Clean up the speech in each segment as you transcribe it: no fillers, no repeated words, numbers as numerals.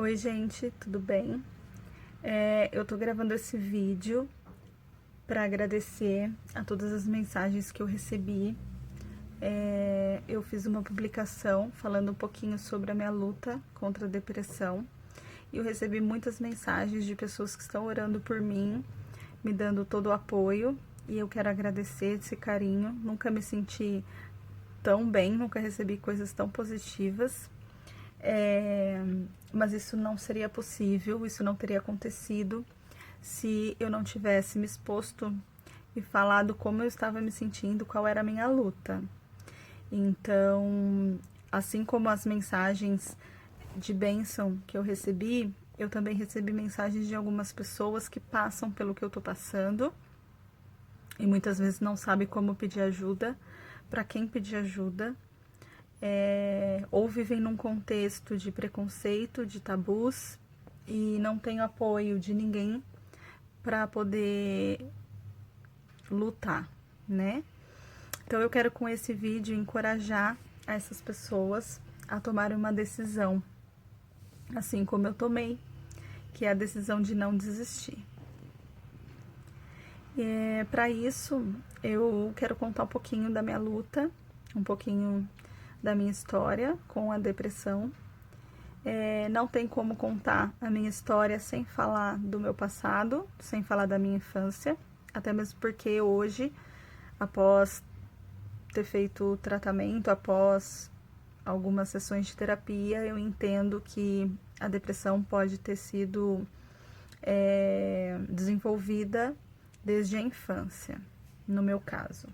Oi, gente, tudo bem? Eu tô gravando esse vídeo para agradecer a todas as mensagens que eu recebi. Eu fiz uma publicação falando um pouquinho sobre a minha luta contra a depressão e eu recebi muitas mensagens de pessoas que estão orando por mim, me dando todo o apoio, e eu quero agradecer esse carinho. Nunca me senti tão bem, nunca recebi coisas tão positivas. Mas isso não seria possível, isso não teria acontecido se eu não tivesse me exposto e falado como eu estava me sentindo, qual era a minha luta. Então, assim como as mensagens de bênção que eu recebi, eu também recebi mensagens de algumas pessoas que passam pelo que eu tô passando e muitas vezes não sabe como pedir ajuda, para quem pedir ajuda. Ou vivem num contexto de preconceito, de tabus, e não tem apoio de ninguém para poder lutar, né? Então eu quero com esse vídeo encorajar essas pessoas a tomarem uma decisão, assim como eu tomei, que é a decisão de não desistir. Para isso, eu quero contar um pouquinho da minha luta, um pouquinho da minha história com a depressão. Não tem como contar a minha história sem falar do meu passado, sem falar da minha infância, até mesmo porque hoje, após ter feito o tratamento, após algumas sessões de terapia, eu entendo que a depressão pode ter sido desenvolvida desde a infância, no meu caso.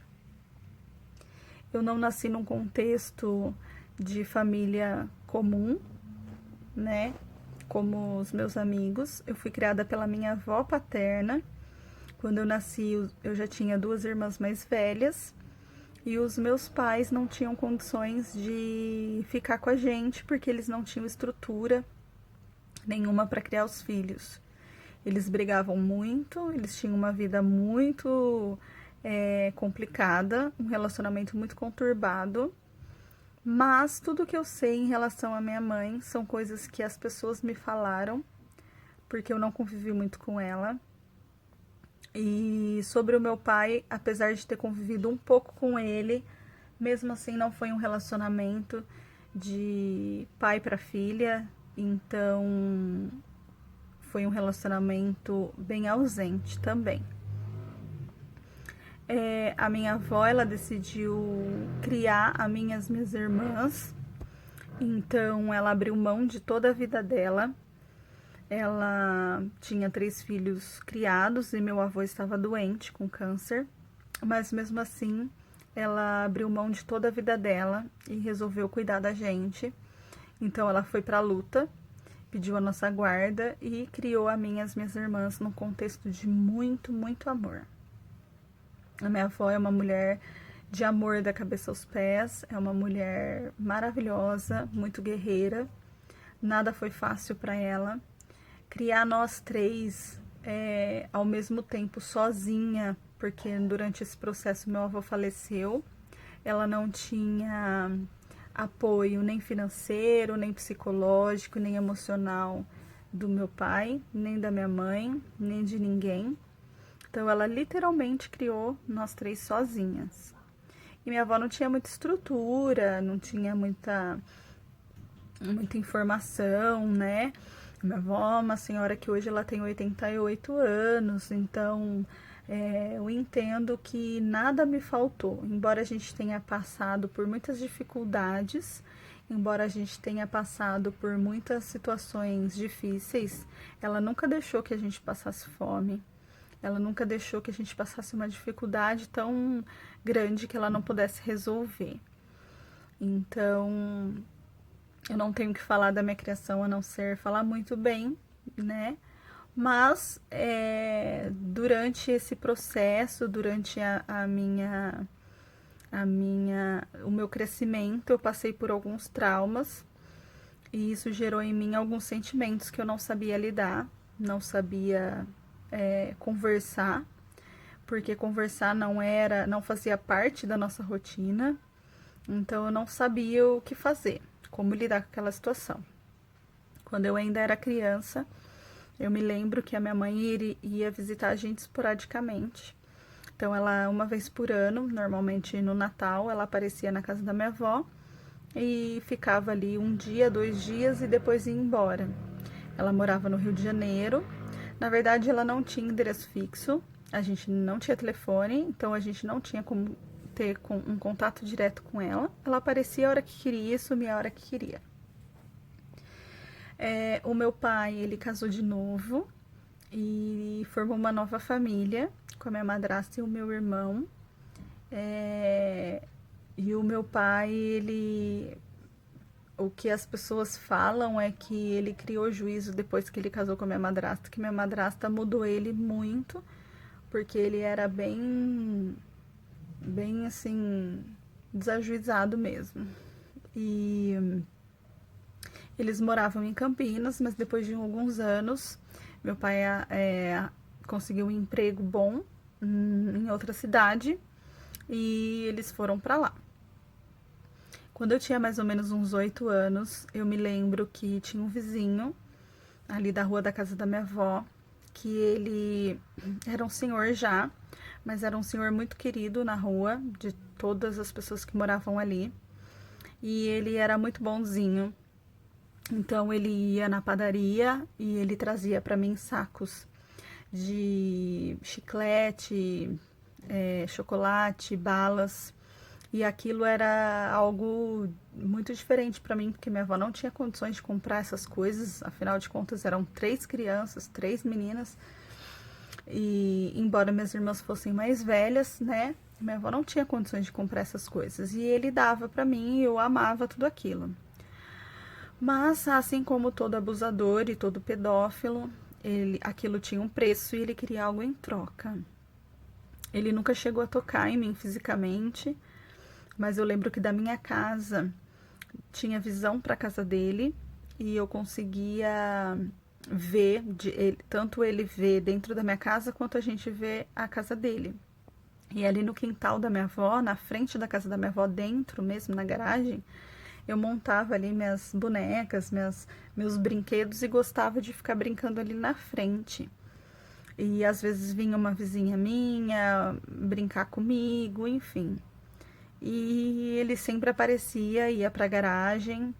Eu não nasci num contexto de família comum, né? Como os meus amigos. Eu fui criada pela minha avó paterna. Quando eu nasci, eu já tinha 2 irmãs mais velhas. E os meus pais não tinham condições de ficar com a gente, porque eles não tinham estrutura nenhuma para criar os filhos. Eles brigavam muito, eles tinham uma vida muito complicada, um relacionamento muito conturbado. Mas tudo que eu sei em relação à minha mãe são coisas que as pessoas me falaram, porque eu não convivi muito com ela. E sobre o meu pai, apesar de ter convivido um pouco com ele, mesmo assim não foi um relacionamento de pai para filha, então foi um relacionamento bem ausente também. A minha avó, ela decidiu criar as minhas irmãs, então ela abriu mão de toda a vida dela. Ela tinha 3 filhos criados e meu avô estava doente com câncer, mas mesmo assim ela abriu mão de toda a vida dela e resolveu cuidar da gente. Então ela foi para a luta, pediu a nossa guarda e criou a mim e as minhas irmãs num contexto de muito, muito amor. A minha avó é uma mulher de amor da cabeça aos pés, é uma mulher maravilhosa, muito guerreira. Nada foi fácil para ela. Criar nós 3 ao mesmo tempo sozinha, porque durante esse processo meu avô faleceu. Ela não tinha apoio nem financeiro, nem psicológico, nem emocional do meu pai, nem da minha mãe, nem de ninguém. Então ela literalmente criou nós 3 sozinhas. E minha avó não tinha muita estrutura, não tinha muita informação, né? Minha avó é uma senhora que hoje ela tem 88 anos, então eu entendo que nada me faltou. Embora a gente tenha passado por muitas dificuldades, embora a gente tenha passado por muitas situações difíceis, ela nunca deixou que a gente passasse fome. Ela nunca deixou que a gente passasse uma dificuldade tão grande que ela não pudesse resolver. Então, eu não tenho que falar da minha criação a não ser falar muito bem, né? Mas durante esse processo, durante o meu crescimento, eu passei por alguns traumas e isso gerou em mim alguns sentimentos que eu não sabia lidar, não sabia conversar, porque conversar não fazia parte da nossa rotina, então eu não sabia o que fazer, como lidar com aquela situação. Quando eu ainda era criança, eu me lembro que a minha mãe ia visitar a gente esporadicamente. Então, ela, uma vez por ano, normalmente no Natal, ela aparecia na casa da minha avó e ficava ali um dia, 2 dias e depois ia embora. Ela morava no Rio de Janeiro. Na verdade, ela não tinha endereço fixo, a gente não tinha telefone, então a gente não tinha como ter um contato direto com ela. Ela aparecia a hora que queria e sumia a hora que queria. O meu pai, ele casou de novo e formou uma nova família com a minha madrasta e o meu irmão. E o meu pai, ele... O que as pessoas falam é que ele criou juízo depois que ele casou com a minha madrasta, que minha madrasta mudou ele muito, porque ele era bem assim, desajuizado mesmo. E eles moravam em Campinas, mas depois de alguns anos, meu pai conseguiu um emprego bom em outra cidade e eles foram para lá. Quando eu tinha mais ou menos uns 8 anos, eu me lembro que tinha um vizinho ali da rua da casa da minha avó, que ele era um senhor já, mas era um senhor muito querido na rua, de todas as pessoas que moravam ali. E ele era muito bonzinho. Então ele ia na padaria e ele trazia para mim sacos de chiclete, chocolate, balas. E aquilo era algo muito diferente para mim, porque minha avó não tinha condições de comprar essas coisas. Afinal de contas, eram 3 crianças, 3 meninas. E embora minhas irmãs fossem mais velhas, né? Minha avó não tinha condições de comprar essas coisas. E ele dava para mim e eu amava tudo aquilo. Mas, assim como todo abusador e todo pedófilo, aquilo tinha um preço e ele queria algo em troca. Ele nunca chegou a tocar em mim fisicamente, mas eu lembro que da minha casa tinha visão para a casa dele e eu conseguia ver, tanto ele ver dentro da minha casa quanto a gente vê a casa dele. E ali no quintal da minha avó, na frente da casa da minha avó, dentro mesmo, na garagem, eu montava ali minhas bonecas, meus brinquedos e gostava de ficar brincando ali na frente. E às vezes vinha uma vizinha minha brincar comigo, enfim. E ele sempre aparecia, ia pra garagem,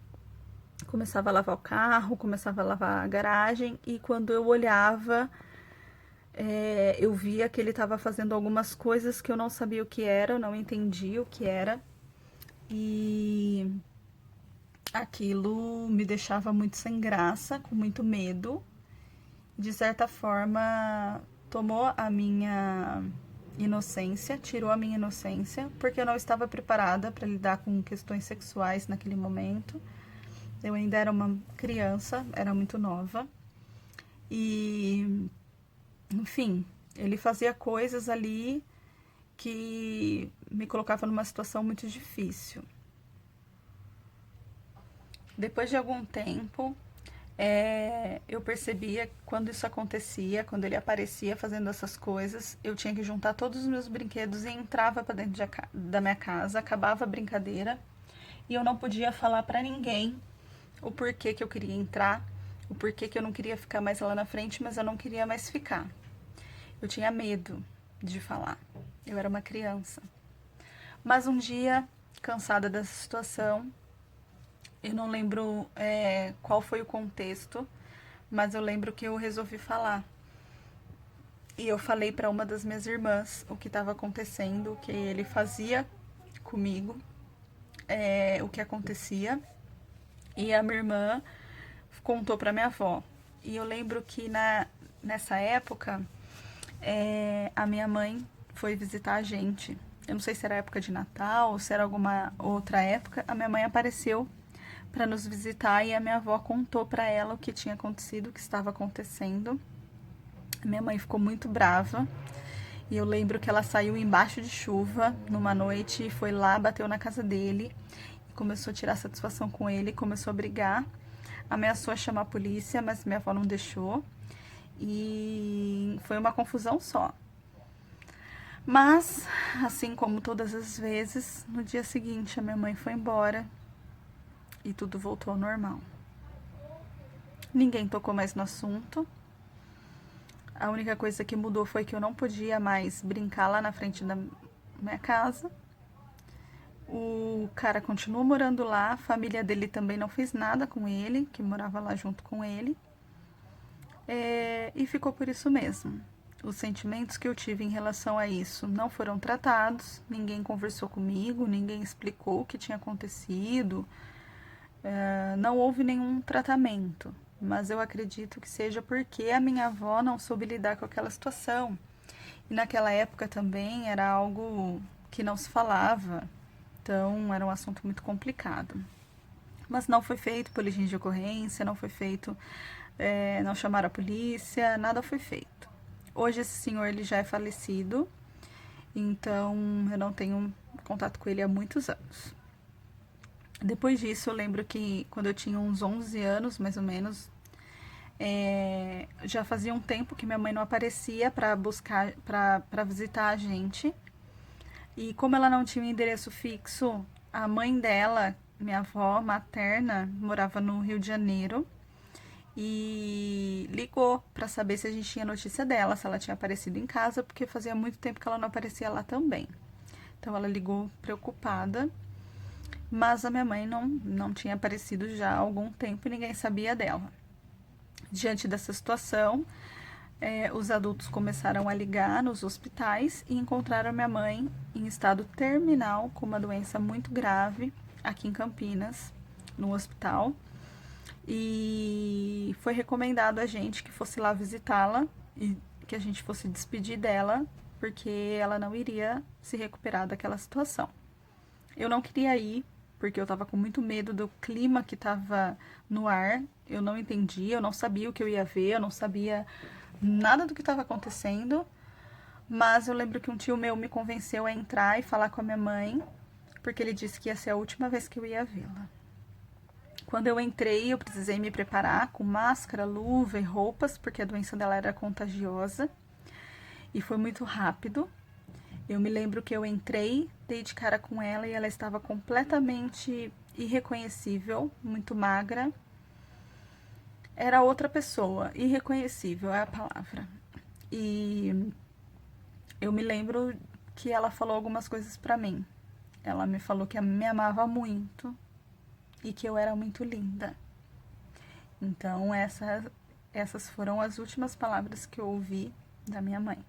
começava a lavar o carro, começava a lavar a garagem, e quando eu olhava, eu via que ele estava fazendo algumas coisas que eu não sabia o que era, eu não entendia o que era, e aquilo me deixava muito sem graça, com muito medo. De certa forma, tomou a minha inocência, tirou a minha inocência, porque eu não estava preparada para lidar com questões sexuais naquele momento. Eu ainda era uma criança, era muito nova. E, enfim, ele fazia coisas ali que me colocava numa situação muito difícil. Depois de algum tempo, eu percebia quando isso acontecia, quando ele aparecia fazendo essas coisas, eu tinha que juntar todos os meus brinquedos e entrava para dentro da minha casa, acabava a brincadeira e eu não podia falar para ninguém o porquê que eu queria entrar, o porquê que eu não queria ficar mais lá na frente, mas eu não queria mais ficar. Eu tinha medo de falar, eu era uma criança. Mas um dia, cansada dessa situação, eu não lembro qual foi o contexto, mas eu lembro que eu resolvi falar. E eu falei para uma das minhas irmãs o que estava acontecendo, o que ele fazia comigo, o que acontecia. E a minha irmã contou para minha avó. E eu lembro que nessa época, a minha mãe foi visitar a gente. Eu não sei se era época de Natal ou se era alguma outra época. A minha mãe apareceu para nos visitar e a minha avó contou para ela o que tinha acontecido, o que estava acontecendo. A minha mãe ficou muito brava e eu lembro que ela saiu embaixo de chuva numa noite e foi lá, bateu na casa dele, começou a tirar satisfação com ele, começou a brigar, ameaçou a chamar a polícia, mas minha avó não deixou e foi uma confusão só. Mas, assim como todas as vezes, no dia seguinte a minha mãe foi embora e tudo voltou ao normal. Ninguém tocou mais no assunto. A única coisa que mudou foi que eu não podia mais brincar lá na frente da minha casa. O cara continuou morando lá, a família dele também não fez nada com ele, que morava lá junto com ele. E ficou por isso mesmo. Os sentimentos que eu tive em relação a isso não foram tratados, ninguém conversou comigo, ninguém explicou o que tinha acontecido, não houve nenhum tratamento. Mas eu acredito que seja porque a minha avó não soube lidar com aquela situação. E naquela época também era algo que não se falava, então era um assunto muito complicado. Mas não foi feito boletim de ocorrência, não foi feito, não chamaram a polícia, nada foi feito. Hoje esse senhor ele já é falecido, então eu não tenho contato com ele há muitos anos. Depois disso, eu lembro que quando eu tinha uns 11 anos, mais ou menos, já fazia um tempo que minha mãe não aparecia para buscar, para visitar a gente. E como ela não tinha um endereço fixo, a mãe dela, minha avó materna, morava no Rio de Janeiro e ligou para saber se a gente tinha notícia dela, se ela tinha aparecido em casa, porque fazia muito tempo que ela não aparecia lá também. Então ela ligou preocupada, mas a minha mãe não tinha aparecido já há algum tempo e ninguém sabia dela. Diante dessa situação, os adultos começaram a ligar nos hospitais e encontraram minha mãe em estado terminal, com uma doença muito grave, aqui em Campinas, no hospital. E foi recomendado a gente que fosse lá visitá-la e que a gente fosse despedir dela, porque ela não iria se recuperar daquela situação. Eu não queria ir, porque eu tava com muito medo do clima que tava no ar. Eu não entendia, eu não sabia o que eu ia ver, eu não sabia nada do que estava acontecendo. Mas eu lembro que um tio meu me convenceu a entrar e falar com a minha mãe, porque ele disse que ia ser a última vez que eu ia vê-la. Quando eu entrei, eu precisei me preparar com máscara, luva e roupas, porque a doença dela era contagiosa. E foi muito rápido. Eu me lembro que eu entrei, dei de cara com ela e ela estava completamente irreconhecível, muito magra. Era outra pessoa, irreconhecível é a palavra. E eu me lembro que ela falou algumas coisas pra mim. Ela me falou que me amava muito e que eu era muito linda. Então essas foram as últimas palavras que eu ouvi da minha mãe.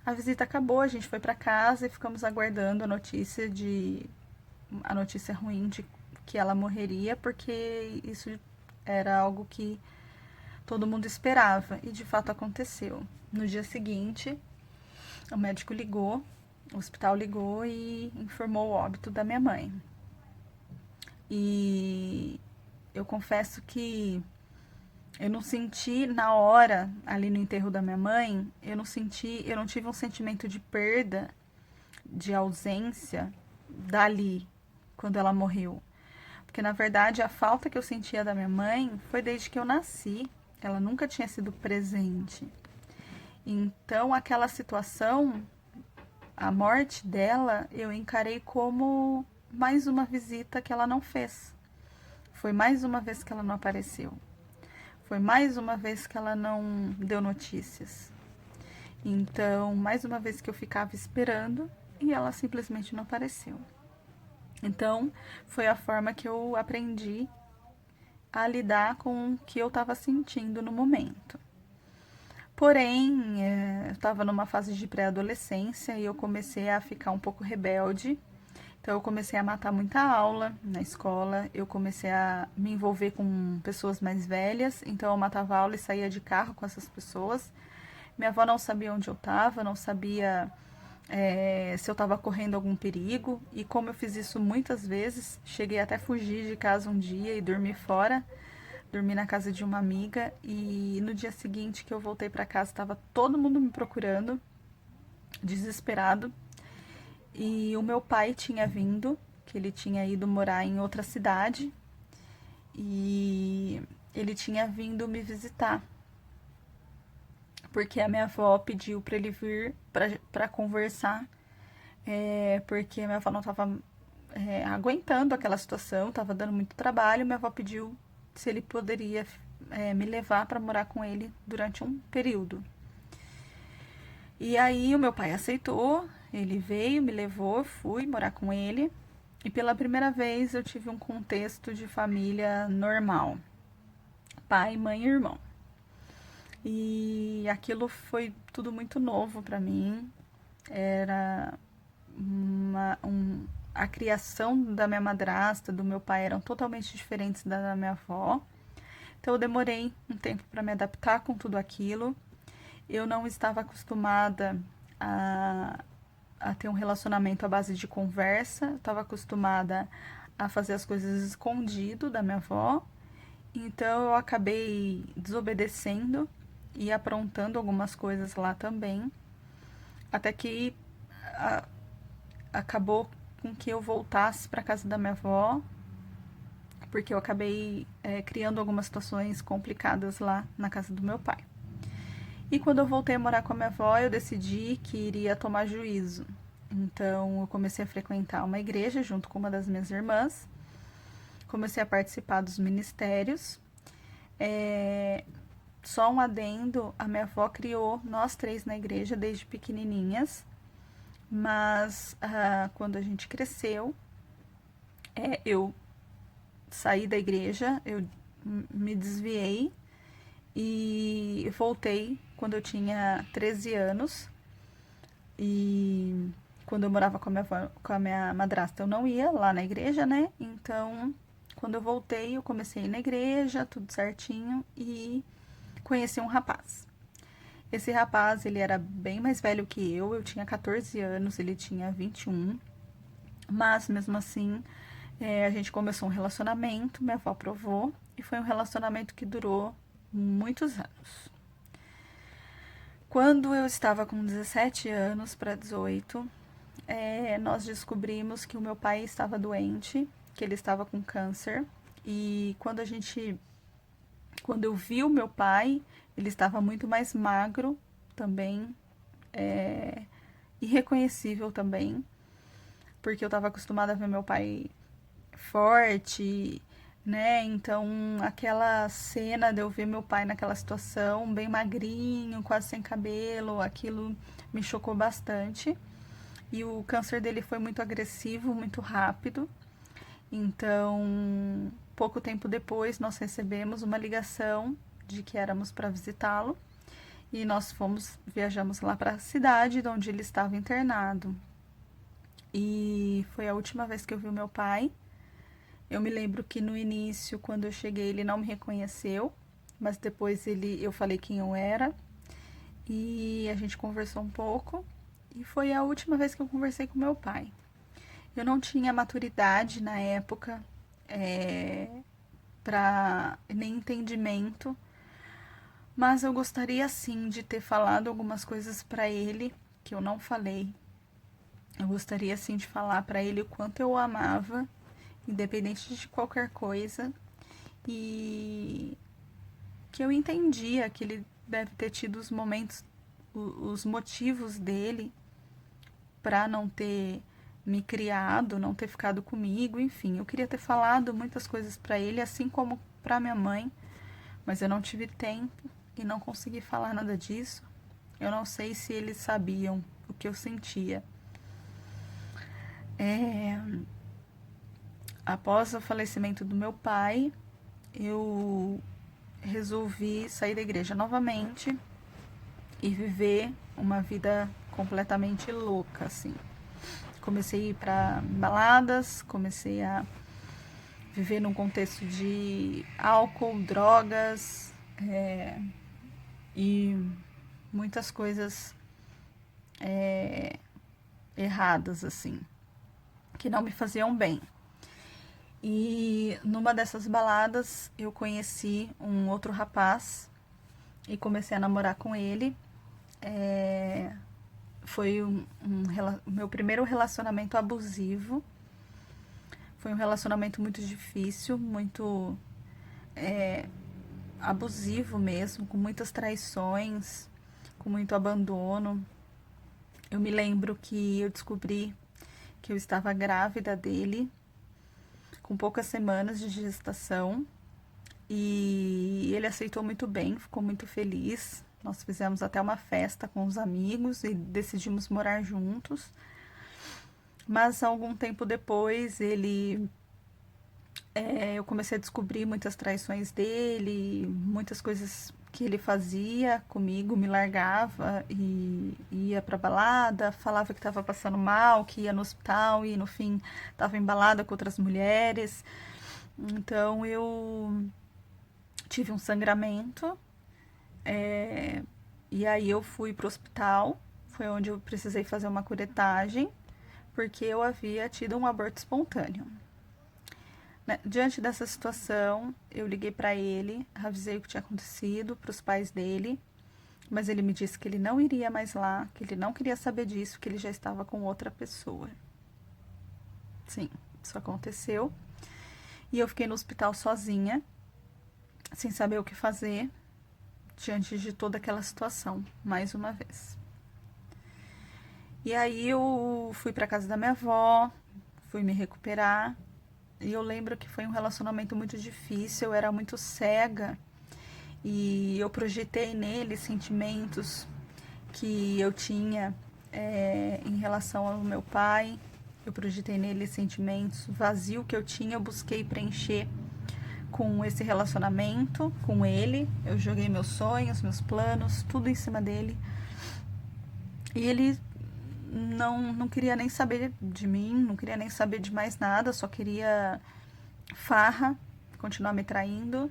A visita acabou, a gente foi para casa e ficamos aguardando a notícia ruim de que ela morreria, porque isso era algo que todo mundo esperava e de fato aconteceu. No dia seguinte, o médico ligou, o hospital ligou e informou o óbito da minha mãe. E eu confesso que eu não senti na hora, ali no enterro da minha mãe, eu não tive um sentimento de perda, de ausência dali, quando ela morreu. Porque na verdade a falta que eu sentia da minha mãe foi desde que eu nasci. Ela nunca tinha sido presente. Então aquela situação, a morte dela, eu encarei como mais uma visita que ela não fez. Foi mais uma vez que ela não apareceu. Foi mais uma vez que ela não deu notícias. Então, mais uma vez que eu ficava esperando e ela simplesmente não apareceu. Então, foi a forma que eu aprendi a lidar com o que eu estava sentindo no momento. Porém, eu estava numa fase de pré-adolescência e eu comecei a ficar um pouco rebelde. Então, eu comecei a matar muita aula na escola, eu comecei a me envolver com pessoas mais velhas, então eu matava aula e saía de carro com essas pessoas. Minha avó não sabia onde eu estava, não sabia se eu estava correndo algum perigo, e como eu fiz isso muitas vezes, cheguei até a fugir de casa um dia e dormir fora, dormi na casa de uma amiga, e no dia seguinte que eu voltei para casa, estava todo mundo me procurando, desesperado. E o meu pai tinha vindo, que ele tinha ido morar em outra cidade, e ele tinha vindo me visitar. Porque a minha avó pediu para ele vir para conversar, porque minha avó não estava aguentando aquela situação, estava dando muito trabalho, minha avó pediu se ele poderia me levar para morar com ele durante um período. E aí o meu pai aceitou, ele veio, me levou, fui morar com ele. E pela primeira vez eu tive um contexto de família normal. Pai, mãe e irmão. E aquilo foi tudo muito novo para mim. Era a criação da minha madrasta, do meu pai, eram totalmente diferentes da minha avó. Então eu demorei um tempo para me adaptar com tudo aquilo. Eu não estava acostumada a ter um relacionamento à base de conversa. Eu estava acostumada a fazer as coisas escondido da minha avó. Então eu acabei desobedecendo e aprontando algumas coisas lá também. Até que acabou com que eu voltasse para casa da minha avó, porque eu acabei criando algumas situações complicadas lá na casa do meu pai. E quando eu voltei a morar com a minha avó, eu decidi que iria tomar juízo. Então eu comecei a frequentar uma igreja junto com uma das minhas irmãs, comecei a participar dos ministérios. Só um adendo, a minha avó criou nós três na igreja desde pequenininhas, mas quando a gente cresceu, eu saí da igreja, eu me desviei e voltei quando eu tinha 13 anos. E quando eu morava com a minha madrasta, eu não ia lá na igreja, né? Então, quando eu voltei, eu comecei a ir na igreja, tudo certinho, e conheci um rapaz. Esse rapaz, ele era bem mais velho que eu tinha 14 anos, ele tinha 21, mas mesmo assim, a gente começou um relacionamento, minha avó aprovou, e foi um relacionamento que durou muitos anos. Quando eu estava com 17 anos para 18, nós descobrimos que o meu pai estava doente, que ele estava com câncer. E quando eu vi o meu pai, ele estava muito mais magro também, irreconhecível também, porque eu estava acostumada a ver meu pai forte, né? Então, aquela cena de eu ver meu pai naquela situação, bem magrinho, quase sem cabelo, aquilo me chocou bastante. E o câncer dele foi muito agressivo, muito rápido. Então, pouco tempo depois, nós recebemos uma ligação de que éramos para visitá-lo. E nós viajamos lá para a cidade onde ele estava internado. E foi a última vez que eu vi o meu pai. Eu me lembro que no início, quando eu cheguei, ele não me reconheceu, mas depois eu falei quem eu era e a gente conversou um pouco. E foi a última vez que eu conversei com meu pai. Eu não tinha maturidade na época, nem entendimento, mas eu gostaria sim de ter falado algumas coisas para ele que eu não falei. Eu gostaria sim de falar para ele o quanto eu o amava, independente de qualquer coisa, e que eu entendia que ele deve ter tido os momentos, os motivos dele para não ter me criado, não ter ficado comigo, enfim, eu queria ter falado muitas coisas para ele, assim como para minha mãe, mas eu não tive tempo e não consegui falar nada disso. Eu não sei se eles sabiam o que eu sentia. Após o falecimento do meu pai, eu resolvi sair da igreja novamente e viver uma vida completamente louca, assim. Comecei a ir para baladas, comecei a viver num contexto de álcool, drogas, e muitas coisas erradas, assim, que não me faziam bem. E numa dessas baladas eu conheci um outro rapaz e comecei a namorar com ele. Foi meu primeiro relacionamento abusivo. Foi um relacionamento muito difícil, muito abusivo mesmo, com muitas traições, com muito abandono. Eu me lembro que eu descobri que eu estava grávida dele, com poucas semanas de gestação. E ele aceitou muito bem, ficou muito feliz. Nós fizemos até uma festa com os amigos e decidimos morar juntos. Mas algum tempo depois eu comecei a descobrir muitas traições dele, muitas coisas que ele fazia comigo, me largava e ia pra balada, falava que estava passando mal, que ia no hospital e no fim estava embalada com outras mulheres. Então eu tive um sangramento, e aí eu fui pro hospital, foi onde eu precisei fazer uma curetagem, porque eu havia tido um aborto espontâneo. Né? Diante dessa situação, eu liguei para ele, avisei o que tinha acontecido para os pais dele, mas ele me disse que ele não iria mais lá, que ele não queria saber disso, que ele já estava com outra pessoa. Sim, isso aconteceu. E eu fiquei no hospital sozinha, sem saber o que fazer, diante de toda aquela situação, mais uma vez. E aí eu fui para casa da minha avó, fui me recuperar. E eu lembro que foi um relacionamento muito difícil, eu era muito cega e eu projetei nele sentimentos que eu tinha em relação ao meu pai. Eu projetei nele sentimentos vazio que eu tinha, eu busquei preencher com esse relacionamento, com ele. Eu joguei meus sonhos, meus planos, tudo em cima dele. E ele não queria nem saber de mim, não queria nem saber de mais nada, só queria farra, continuar me traindo.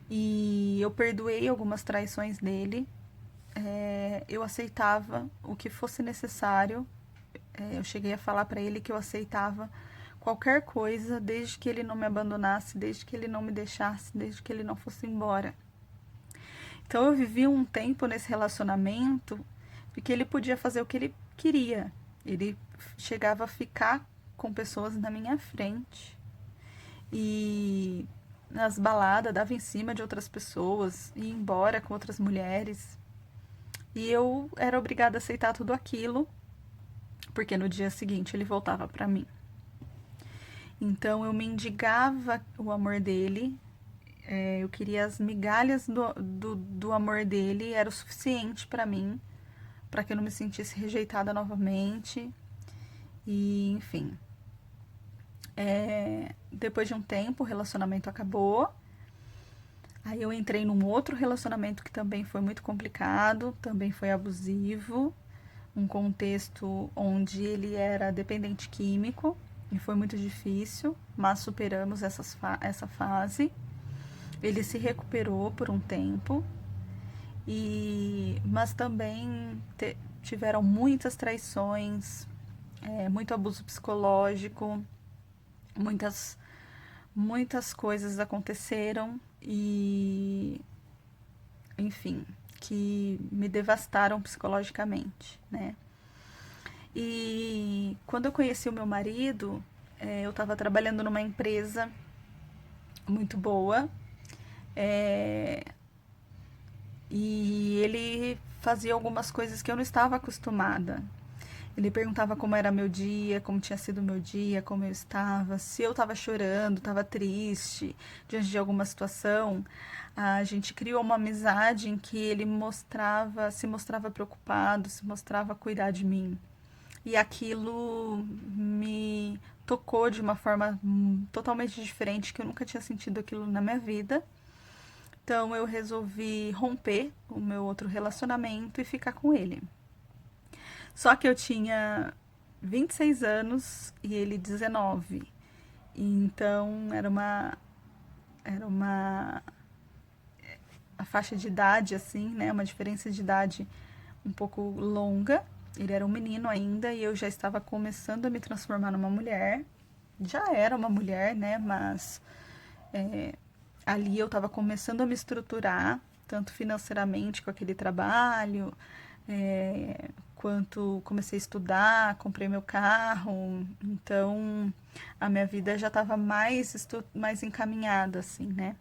E eu perdoei algumas traições dele. Eu aceitava o que fosse necessário. Eu cheguei a falar para ele que eu aceitava qualquer coisa, desde que ele não me abandonasse, desde que ele não me deixasse, desde que ele não fosse embora. Então eu vivi um tempo nesse relacionamento porque ele podia fazer o que ele queria. Ele chegava a ficar com pessoas na minha frente. E nas baladas dava em cima de outras pessoas, ia embora com outras mulheres. E eu era obrigada a aceitar tudo aquilo, porque no dia seguinte ele voltava para mim. Então eu mendigava o amor dele, eu queria as migalhas do amor dele, era o suficiente para mim, para que eu não me sentisse rejeitada novamente. E enfim, depois de um tempo o relacionamento acabou. Aí eu entrei num outro relacionamento que também foi muito complicado, também foi abusivo, um contexto onde ele era dependente químico e foi muito difícil, mas superamos essa fase. Ele se recuperou por um tempo, mas também tiveram muitas traições, muito abuso psicológico, muitas coisas aconteceram e, enfim, que me devastaram psicologicamente, né? E quando eu conheci o meu marido, eu estava trabalhando numa empresa muito boa, e ele fazia algumas coisas que eu não estava acostumada. Ele perguntava como era meu dia, como tinha sido meu dia, como eu estava, se eu estava chorando, estava triste diante de alguma situação. A gente criou uma amizade em que ele se mostrava preocupado, se mostrava a cuidar de mim. E aquilo me tocou de uma forma totalmente diferente, que eu nunca tinha sentido aquilo na minha vida. Então eu resolvi romper o meu outro relacionamento e ficar com ele. Só que eu tinha 26 anos e ele 19. Então era uma a faixa de idade assim, né, uma diferença de idade um pouco longa. Ele era um menino ainda e eu já estava começando a me transformar numa mulher. Já era uma mulher, né, mas ali eu estava começando a me estruturar, tanto financeiramente com aquele trabalho, quanto comecei a estudar, comprei meu carro, então a minha vida já estava mais encaminhada, assim, né?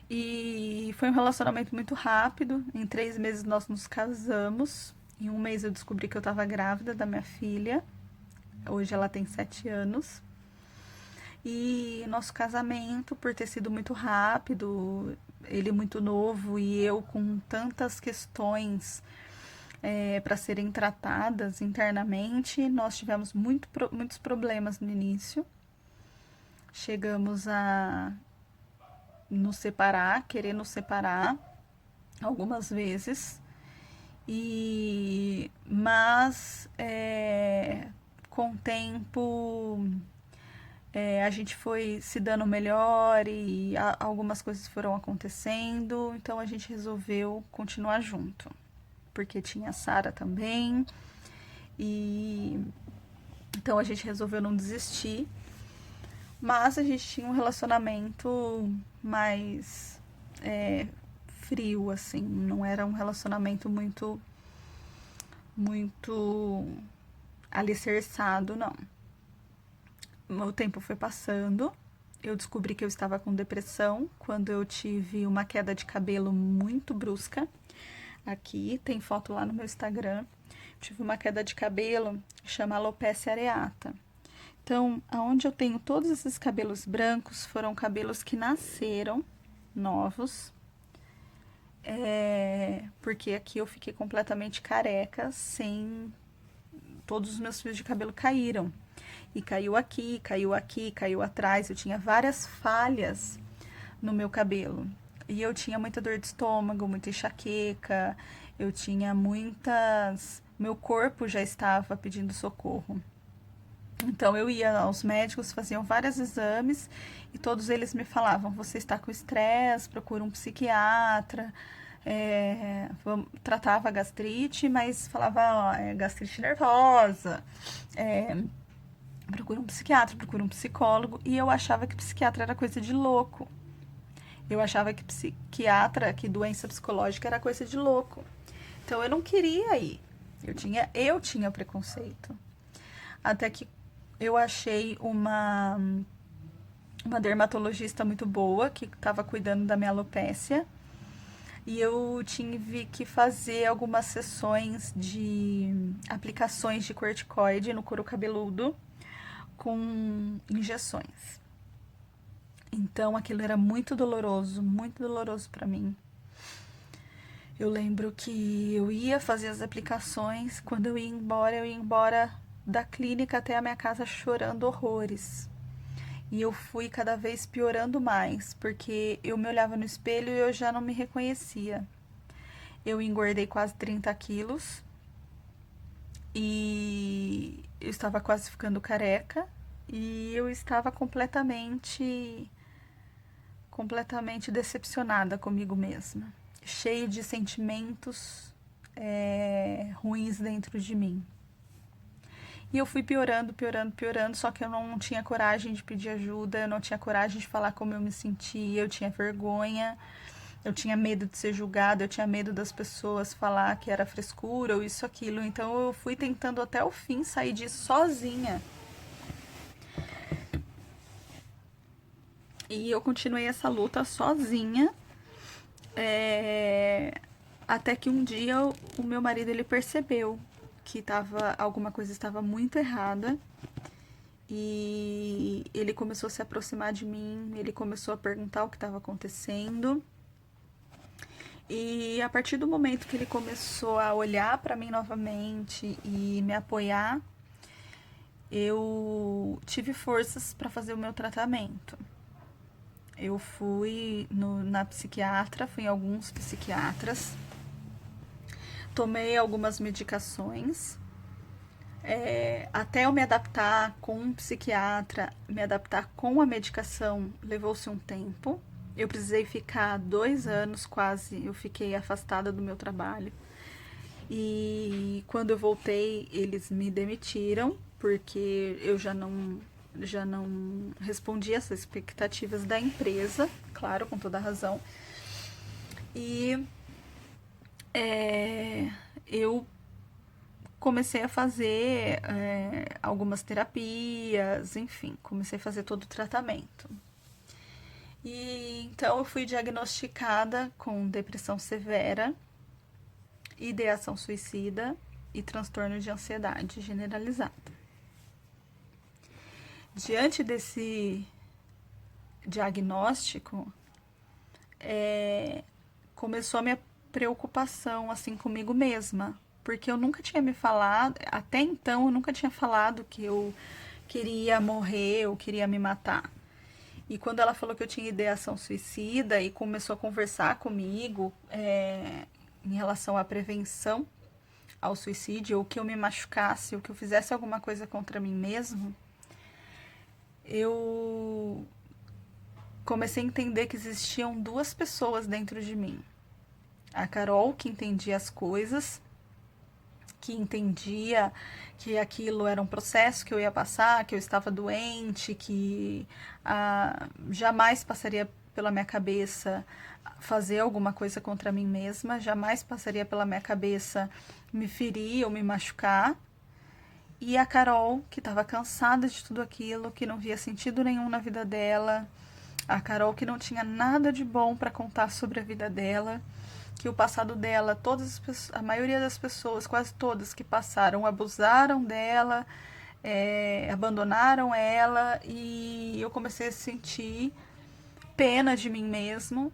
E foi um relacionamento muito rápido, em 3 meses nós nos casamos, em 1 mês eu descobri que eu estava grávida da minha filha, hoje ela tem 7 anos, E nosso casamento, por ter sido muito rápido, ele muito novo e eu com tantas questões para serem tratadas internamente, nós tivemos muitos problemas no início. Chegamos a nos separar, querer nos separar algumas vezes. Mas com o tempo a gente foi se dando melhor e algumas coisas foram acontecendo, então a gente resolveu continuar junto, porque tinha a Sara também, e então a gente resolveu não desistir, mas a gente tinha um relacionamento mais frio, assim, não era um relacionamento muito alicerçado, não. O tempo foi passando, eu descobri que eu estava com depressão quando eu tive uma queda de cabelo muito brusca. Aqui tem foto lá no meu Instagram. Tive uma queda de cabelo, chama alopecia areata. Então, aonde eu tenho todos esses cabelos brancos, foram cabelos que nasceram novos. Porque aqui eu fiquei completamente careca, sem... Todos os meus fios de cabelo caíram. E caiu aqui, caiu atrás. Eu tinha várias falhas no meu cabelo. E eu tinha muita dor de estômago, muita enxaqueca. Eu tinha muitas... Meu corpo já estava pedindo socorro. Então eu ia aos médicos, faziam vários exames e todos eles me falavam: você está com estresse, procura um psiquiatra. Tratava a gastrite, mas falava gastrite nervosa. Procura um psiquiatra, procura um psicólogo. E eu achava que psiquiatra era coisa de louco. Eu achava que psiquiatra, que doença psicológica era coisa de louco. Então eu não queria ir. Eu tinha preconceito. Até que eu achei uma dermatologista muito boa que estava cuidando da minha alopécia. E eu tive que fazer algumas sessões de aplicações de corticoide no couro cabeludo com injeções. Então aquilo era muito doloroso para mim. Eu lembro que eu ia fazer as aplicações, quando eu ia embora da clínica até a minha casa chorando horrores. E eu fui cada vez piorando mais, porque eu me olhava no espelho e eu já não me reconhecia. Eu engordei quase 30 quilos e eu estava quase ficando careca e eu estava completamente decepcionada comigo mesma, cheio de sentimentos ruins dentro de mim. E eu fui piorando, só que eu não tinha coragem de pedir ajuda, eu não tinha coragem de falar como eu me sentia, eu tinha vergonha, eu tinha medo de ser julgada, eu tinha medo das pessoas falar que era frescura ou isso, aquilo. Então eu fui tentando até o fim sair disso sozinha. E eu continuei essa luta sozinha, até que um dia o meu marido ele percebeu que alguma coisa estava muito errada e ele começou a se aproximar de mim, ele começou a perguntar o que estava acontecendo. E a partir do momento que ele começou a olhar para mim novamente e me apoiar, eu tive forças para fazer o meu tratamento. Eu fui na psiquiatra, fui em alguns psiquiatras, tomei algumas medicações, até eu me adaptar com um psiquiatra, me adaptar com a medicação, levou-se um tempo. Eu precisei ficar 2 anos quase, eu fiquei afastada do meu trabalho. E quando eu voltei, eles me demitiram, porque eu já não respondi essas expectativas da empresa, claro, com toda a razão. E eu comecei a fazer algumas terapias, enfim, comecei a fazer todo o tratamento. E então eu fui diagnosticada com depressão severa, ideação suicida e transtorno de ansiedade generalizada. Diante desse diagnóstico, começou a minha preocupação, assim, comigo mesma. Porque eu nunca tinha me falado, até então eu nunca tinha falado que eu queria morrer ou queria me matar. E quando ela falou que eu tinha ideação suicida e começou a conversar comigo em relação à prevenção ao suicídio, ou que eu me machucasse, ou que eu fizesse alguma coisa contra mim mesmo, eu comecei a entender que existiam duas pessoas dentro de mim. A Carol, que entendia as coisas, que entendia que aquilo era um processo que eu ia passar, que eu estava doente, que jamais passaria pela minha cabeça fazer alguma coisa contra mim mesma, jamais passaria pela minha cabeça me ferir ou me machucar. E a Carol, que estava cansada de tudo aquilo, que não via sentido nenhum na vida dela, a Carol que não tinha nada de bom para contar sobre a vida dela, que o passado dela, a maioria das pessoas, quase todas que passaram, abusaram dela, abandonaram ela, e eu comecei a sentir pena de mim mesmo,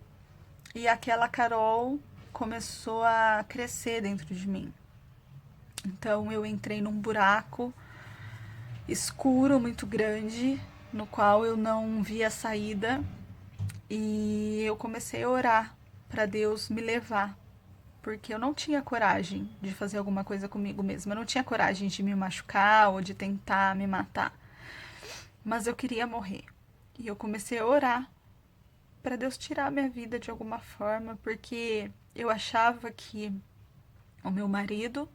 e aquela Carol começou a crescer dentro de mim. Então eu entrei num buraco escuro muito grande, no qual eu não via saída, e eu comecei a orar para Deus me levar, porque eu não tinha coragem de fazer alguma coisa comigo mesma, eu não tinha coragem de me machucar ou de tentar me matar, mas eu queria morrer. E eu comecei a orar para Deus tirar minha vida de alguma forma, porque eu achava que o meu marido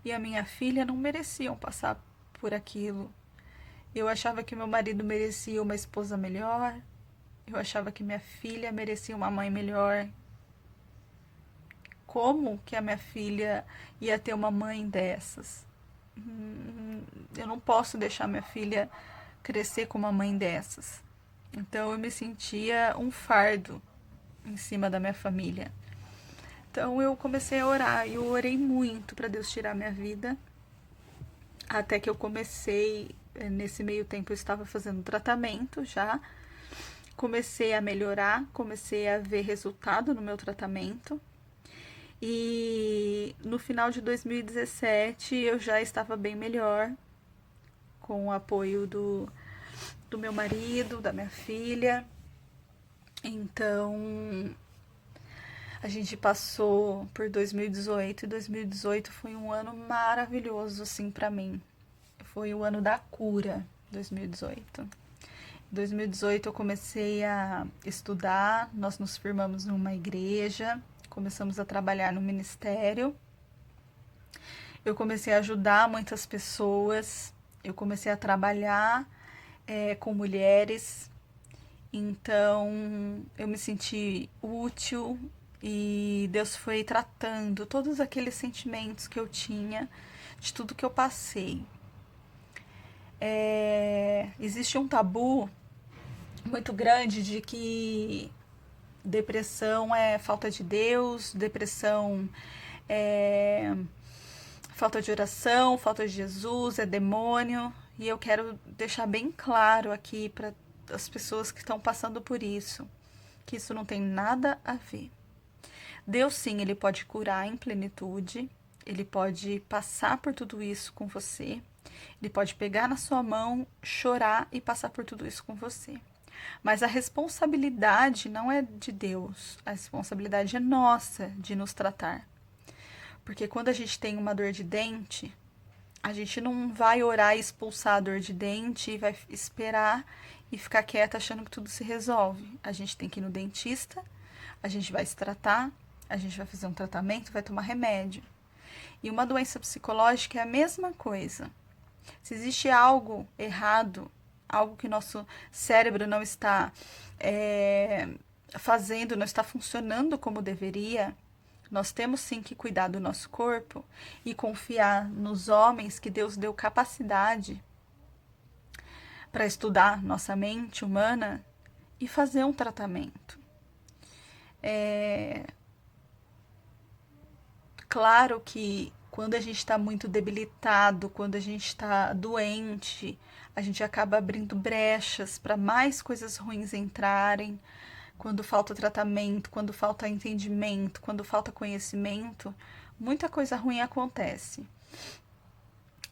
e a minha filha não mereciam passar por aquilo. Eu achava que meu marido merecia uma esposa melhor, eu achava que minha filha merecia uma mãe melhor. Como que a minha filha ia ter uma mãe dessas? Eu não posso deixar minha filha crescer com uma mãe dessas. Então eu me sentia um fardo em cima da minha família. Então eu comecei a orar e eu orei muito para Deus tirar minha vida. Até que eu comecei, nesse meio tempo eu estava fazendo tratamento já. Comecei a melhorar, comecei a ver resultado no meu tratamento. E no final de 2017 eu já estava bem melhor, com o apoio do meu marido, da minha filha. Então a gente passou por 2018 e 2018 foi um ano maravilhoso assim para mim. Foi o ano da cura, 2018. Em 2018 eu comecei a estudar, nós nos firmamos numa igreja, começamos a trabalhar no ministério. Eu comecei a ajudar muitas pessoas, eu comecei a trabalhar com mulheres, então eu me senti útil e Deus foi tratando todos aqueles sentimentos que eu tinha, de tudo que eu passei. Existe um tabu muito grande de que depressão é falta de Deus, depressão é falta de oração, falta de Jesus, é demônio. E eu quero deixar bem claro aqui para as pessoas que estão passando por isso, que isso não tem nada a ver. Deus sim, ele pode curar em plenitude, ele pode passar por tudo isso com você, ele pode pegar na sua mão, chorar e passar por tudo isso com você. Mas a responsabilidade não é de Deus, a responsabilidade é nossa de nos tratar. Porque quando a gente tem uma dor de dente, a gente não vai orar e expulsar a dor de dente e vai esperar e ficar quieta achando que tudo se resolve. A gente tem que ir no dentista, a gente vai se tratar, a gente vai fazer um tratamento, vai tomar remédio. E uma doença psicológica é a mesma coisa. Se existe algo errado, algo que nosso cérebro não está fazendo, não está funcionando como deveria, nós temos sim que cuidar do nosso corpo e confiar nos homens que Deus deu capacidade para estudar nossa mente humana e fazer um tratamento. Claro que quando a gente está muito debilitado, quando a gente está doente, a gente acaba abrindo brechas para mais coisas ruins entrarem. Quando falta tratamento, quando falta entendimento, quando falta conhecimento, muita coisa ruim acontece.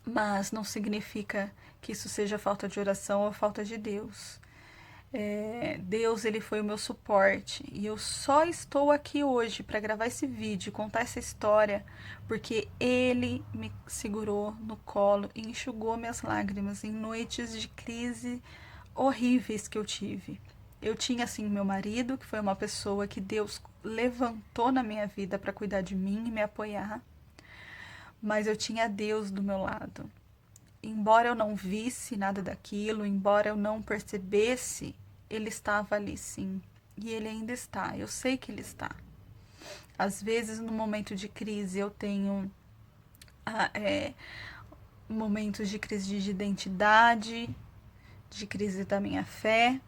Mas não significa que isso seja falta de oração ou falta de Deus. Deus, ele foi o meu suporte, e eu só estou aqui hoje para gravar esse vídeo, contar essa história, porque ele me segurou no colo e enxugou minhas lágrimas em noites de crise horríveis que eu tive. Eu tinha assim meu marido, que foi uma pessoa que Deus levantou na minha vida para cuidar de mim e me apoiar, mas eu tinha Deus do meu lado. Embora eu não visse nada daquilo, embora eu não percebesse, ele estava ali sim. E ele ainda está. Eu sei que ele está. Às vezes, no momento de crise, eu tenho momentos de crise de identidade, de crise da minha fé,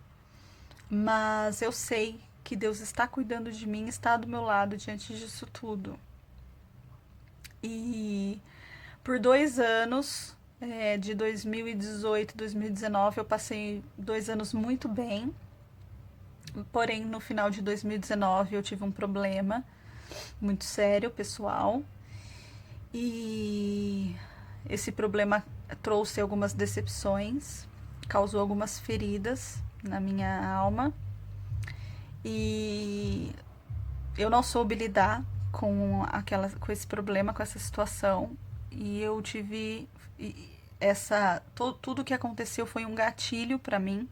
mas eu sei que Deus está cuidando de mim, está do meu lado diante disso tudo. E por 2 anos, de 2018 e 2019, eu passei 2 anos muito bem. Porém, no final de 2019, eu tive um problema muito sério, pessoal. E esse problema trouxe algumas decepções, causou algumas feridas na minha alma. E eu não soube lidar com esse problema, com essa situação. E eu tive tudo que aconteceu foi um gatilho para mim.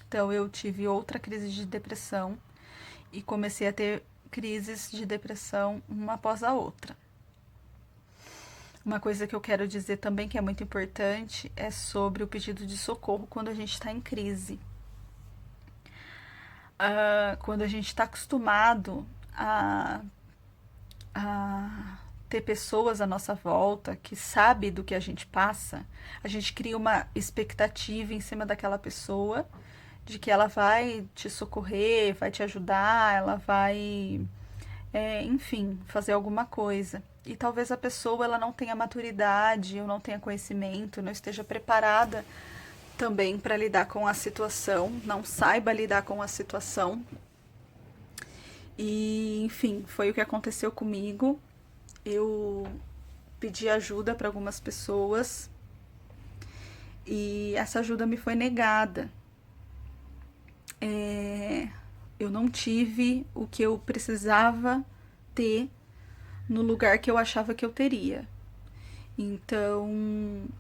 Então eu tive outra crise de depressão e comecei a ter crises de depressão uma após a outra. Uma coisa que eu quero dizer também que é muito importante é sobre o pedido de socorro quando a gente está em crise. Quando a gente está acostumado a ter pessoas à nossa volta que sabe do que a gente passa, a gente cria uma expectativa em cima daquela pessoa, de que ela vai te socorrer, vai te ajudar, ela vai, enfim, fazer alguma coisa. E talvez a pessoa ela não tenha maturidade, ou não tenha conhecimento, não esteja preparada também para lidar com a situação, não saiba lidar com a situação. E, enfim, foi o que aconteceu comigo. Eu pedi ajuda para algumas pessoas e essa ajuda me foi negada. Eu não tive o que eu precisava ter no lugar que eu achava que eu teria. Então,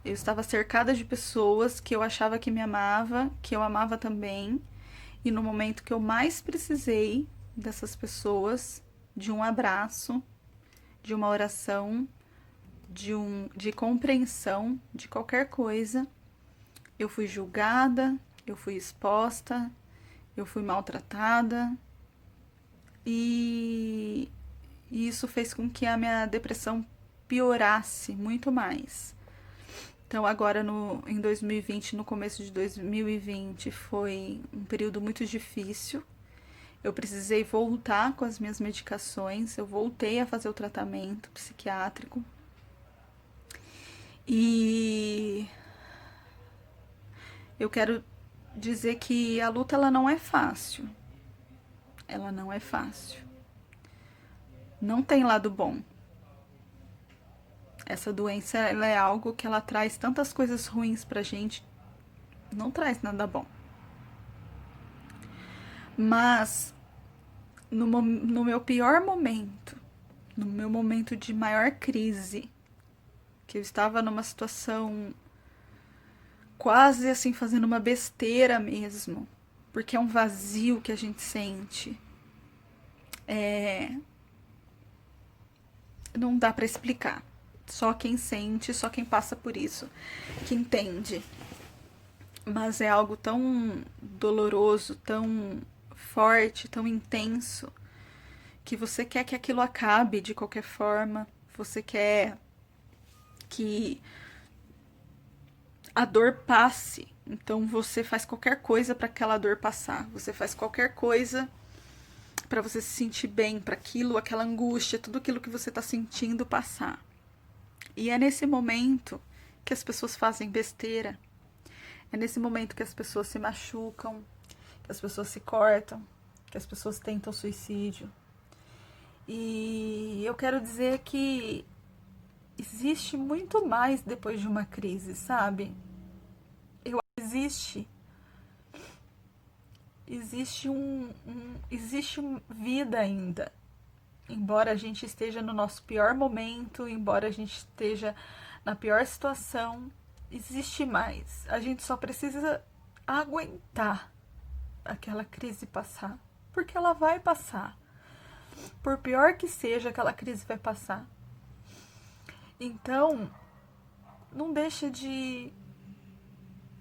eu estava cercada de pessoas que eu achava que me amava, que eu amava também. E no momento que eu mais precisei dessas pessoas, de um abraço, de uma oração, de compreensão de qualquer coisa, eu fui julgada, eu fui exposta, eu fui maltratada e isso fez com que a minha depressão piorasse muito mais. Então agora em 2020, no começo de 2020, foi um período muito difícil. Eu precisei voltar com as minhas medicações, eu voltei a fazer o tratamento psiquiátrico. E eu quero dizer que a luta ela não é fácil. Ela não é fácil. Não tem lado bom. Essa doença ela é algo que ela traz tantas coisas ruins pra gente, não traz nada bom. Mas no meu pior momento, no meu momento de maior crise, que eu estava numa situação quase assim fazendo uma besteira mesmo, porque é um vazio que a gente sente. Não dá pra explicar. Só quem sente, só quem passa por isso, que entende. Mas é algo tão doloroso, tão forte, tão intenso, que você quer que aquilo acabe de qualquer forma. Você quer que a dor passe. Então você faz qualquer coisa para aquela dor passar. Você faz qualquer coisa para você se sentir bem, para aquilo, aquela angústia, tudo aquilo que você tá sentindo passar. E é nesse momento que as pessoas fazem besteira. É nesse momento que as pessoas se machucam, que as pessoas se cortam, que as pessoas tentam suicídio. E eu quero dizer que existe muito mais depois de uma crise, sabe? Existe existe vida ainda. Embora a gente esteja no nosso pior momento, embora a gente esteja na pior situação, existe mais. A gente só precisa aguentar aquela crise passar, porque ela vai passar. Por pior que seja, aquela crise vai passar. Então, não deixa de...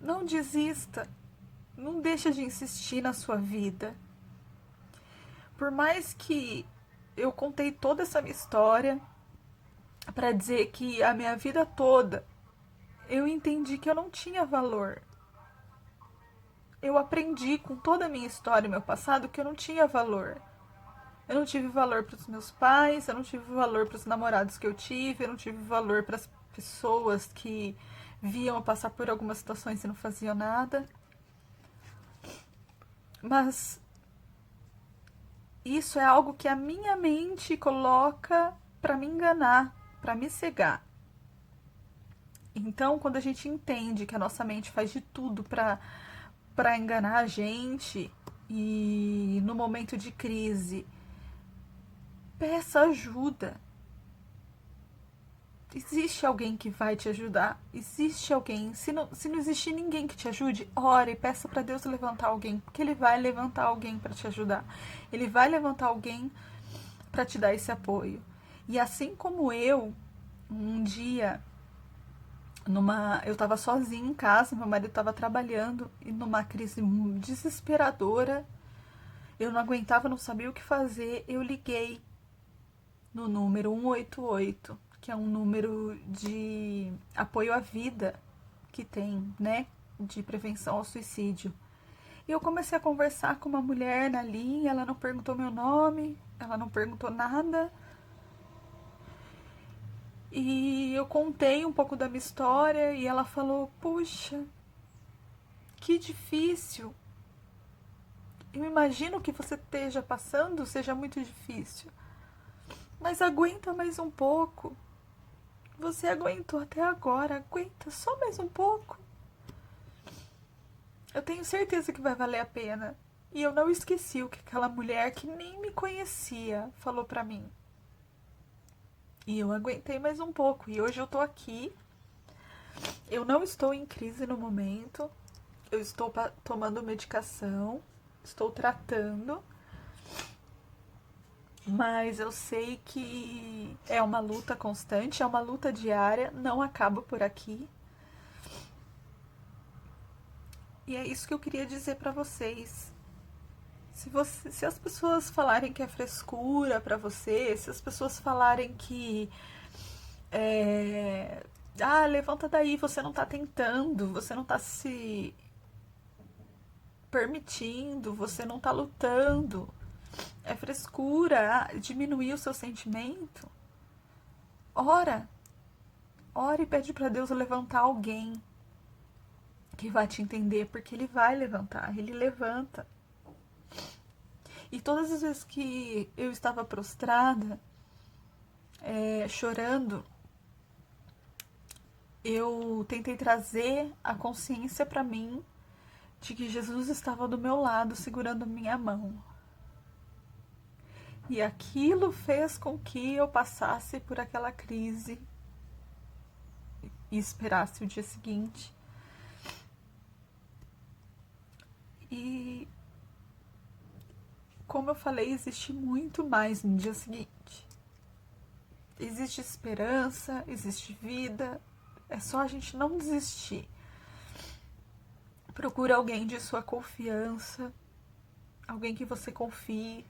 Não desista. Não deixa de insistir na sua vida. Por mais que eu contei toda essa minha história para dizer que a minha vida toda eu entendi que eu não tinha valor. Eu aprendi com toda a minha história e meu passado que eu não tinha valor. Eu não tive valor para os meus pais, eu não tive valor para os namorados que eu tive, eu não tive valor para as pessoas que viam eu passar por algumas situações e não faziam nada. Mas isso é algo que a minha mente coloca para me enganar, para me cegar. Então, quando a gente entende que a nossa mente faz de tudo para enganar a gente, e no momento de crise, peça ajuda. Existe alguém que vai te ajudar. Existe alguém. Se não existir ninguém que te ajude, ore e peça para Deus levantar alguém, porque Ele vai levantar alguém para te ajudar. Ele vai levantar alguém para te dar esse apoio. E assim como eu, um dia, eu estava sozinha em casa, meu marido estava trabalhando, e numa crise desesperadora, eu não aguentava, não sabia o que fazer, eu liguei no número 188, que é um número de apoio à vida que tem, né, de prevenção ao suicídio. E eu comecei a conversar com uma mulher na linha, ela não perguntou meu nome, ela não perguntou nada. E eu contei um pouco da minha história e ela falou: puxa, que difícil. Eu imagino que você esteja passando seja muito difícil. Mas aguenta mais um pouco. Você aguentou até agora, aguenta só mais um pouco. Eu tenho certeza que vai valer a pena. E eu não esqueci o que aquela mulher que nem me conhecia falou pra mim. E eu aguentei mais um pouco. E hoje eu tô aqui. Eu não estou em crise no momento. Eu estou tomando medicação. Estou tratando. Mas eu sei que é uma luta constante, é uma luta diária, não acaba por aqui. E é isso que eu queria dizer pra vocês. Se as pessoas falarem que é frescura pra você, se as pessoas falarem que levanta daí, você não tá tentando, você não tá se permitindo, você não tá lutando, é frescura, diminuir o seu sentimento, ora e pede pra Deus levantar alguém que vai te entender, porque Ele vai levantar, Ele levanta. E todas as vezes que eu estava prostrada, chorando, eu tentei trazer a consciência para mim de que Jesus estava do meu lado, segurando minha mão. E aquilo fez com que eu passasse por aquela crise e esperasse o dia seguinte. E, como eu falei, existe muito mais no dia seguinte. Existe esperança, existe vida. É só a gente não desistir. Procura alguém de sua confiança, alguém que você confie.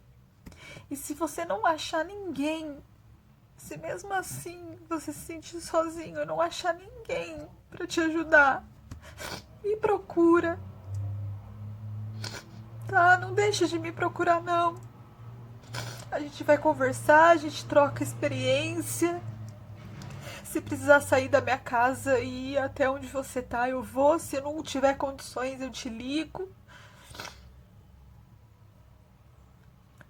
E se você não achar ninguém, se mesmo assim você se sentir sozinho e não achar ninguém para te ajudar, me procura. Tá? Não deixa de me procurar, não. A gente vai conversar, a gente troca experiência. Se precisar sair da minha casa e ir até onde você tá, eu vou. Se eu não tiver condições, eu te ligo.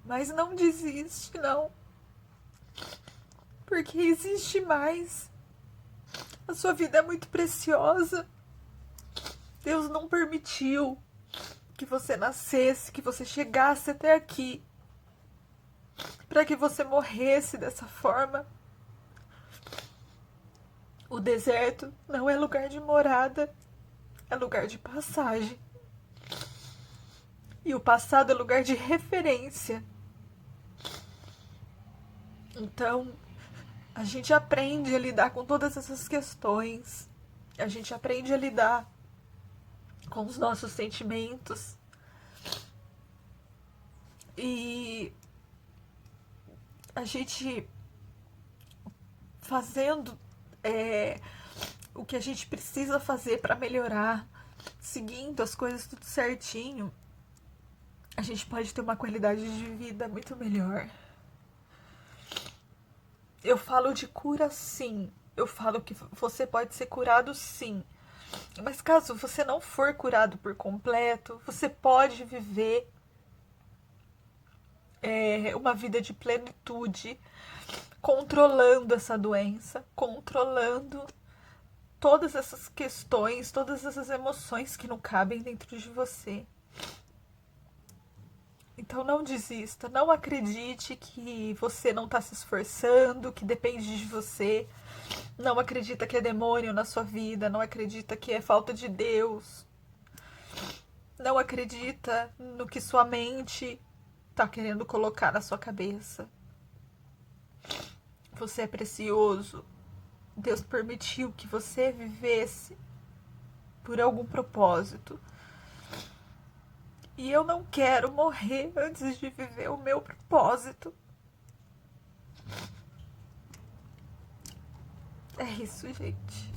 Mas não desiste, não. Porque existe mais. A sua vida é muito preciosa. Deus não permitiu que você nascesse, que você chegasse até aqui, para que você morresse dessa forma. O deserto não é lugar de morada, é lugar de passagem. E o passado é lugar de referência. Então, a gente aprende a lidar com todas essas questões. A gente aprende a lidar com os nossos sentimentos. E a gente fazendo o que a gente precisa fazer para melhorar, seguindo as coisas tudo certinho, a gente pode ter uma qualidade de vida muito melhor. Eu falo de cura, sim. Eu falo que você pode ser curado, sim. Mas caso você não for curado por completo, você pode viver uma vida de plenitude, controlando essa doença, controlando todas essas questões, todas essas emoções que não cabem dentro de você. Então não desista, não acredite que você não está se esforçando, que depende de você. Não acredita que é demônio na sua vida, não acredita que é falta de Deus. Não acredita no que sua mente está querendo colocar na sua cabeça. Você é precioso. Deus permitiu que você vivesse por algum propósito. E eu não quero morrer antes de viver o meu propósito. É isso, gente.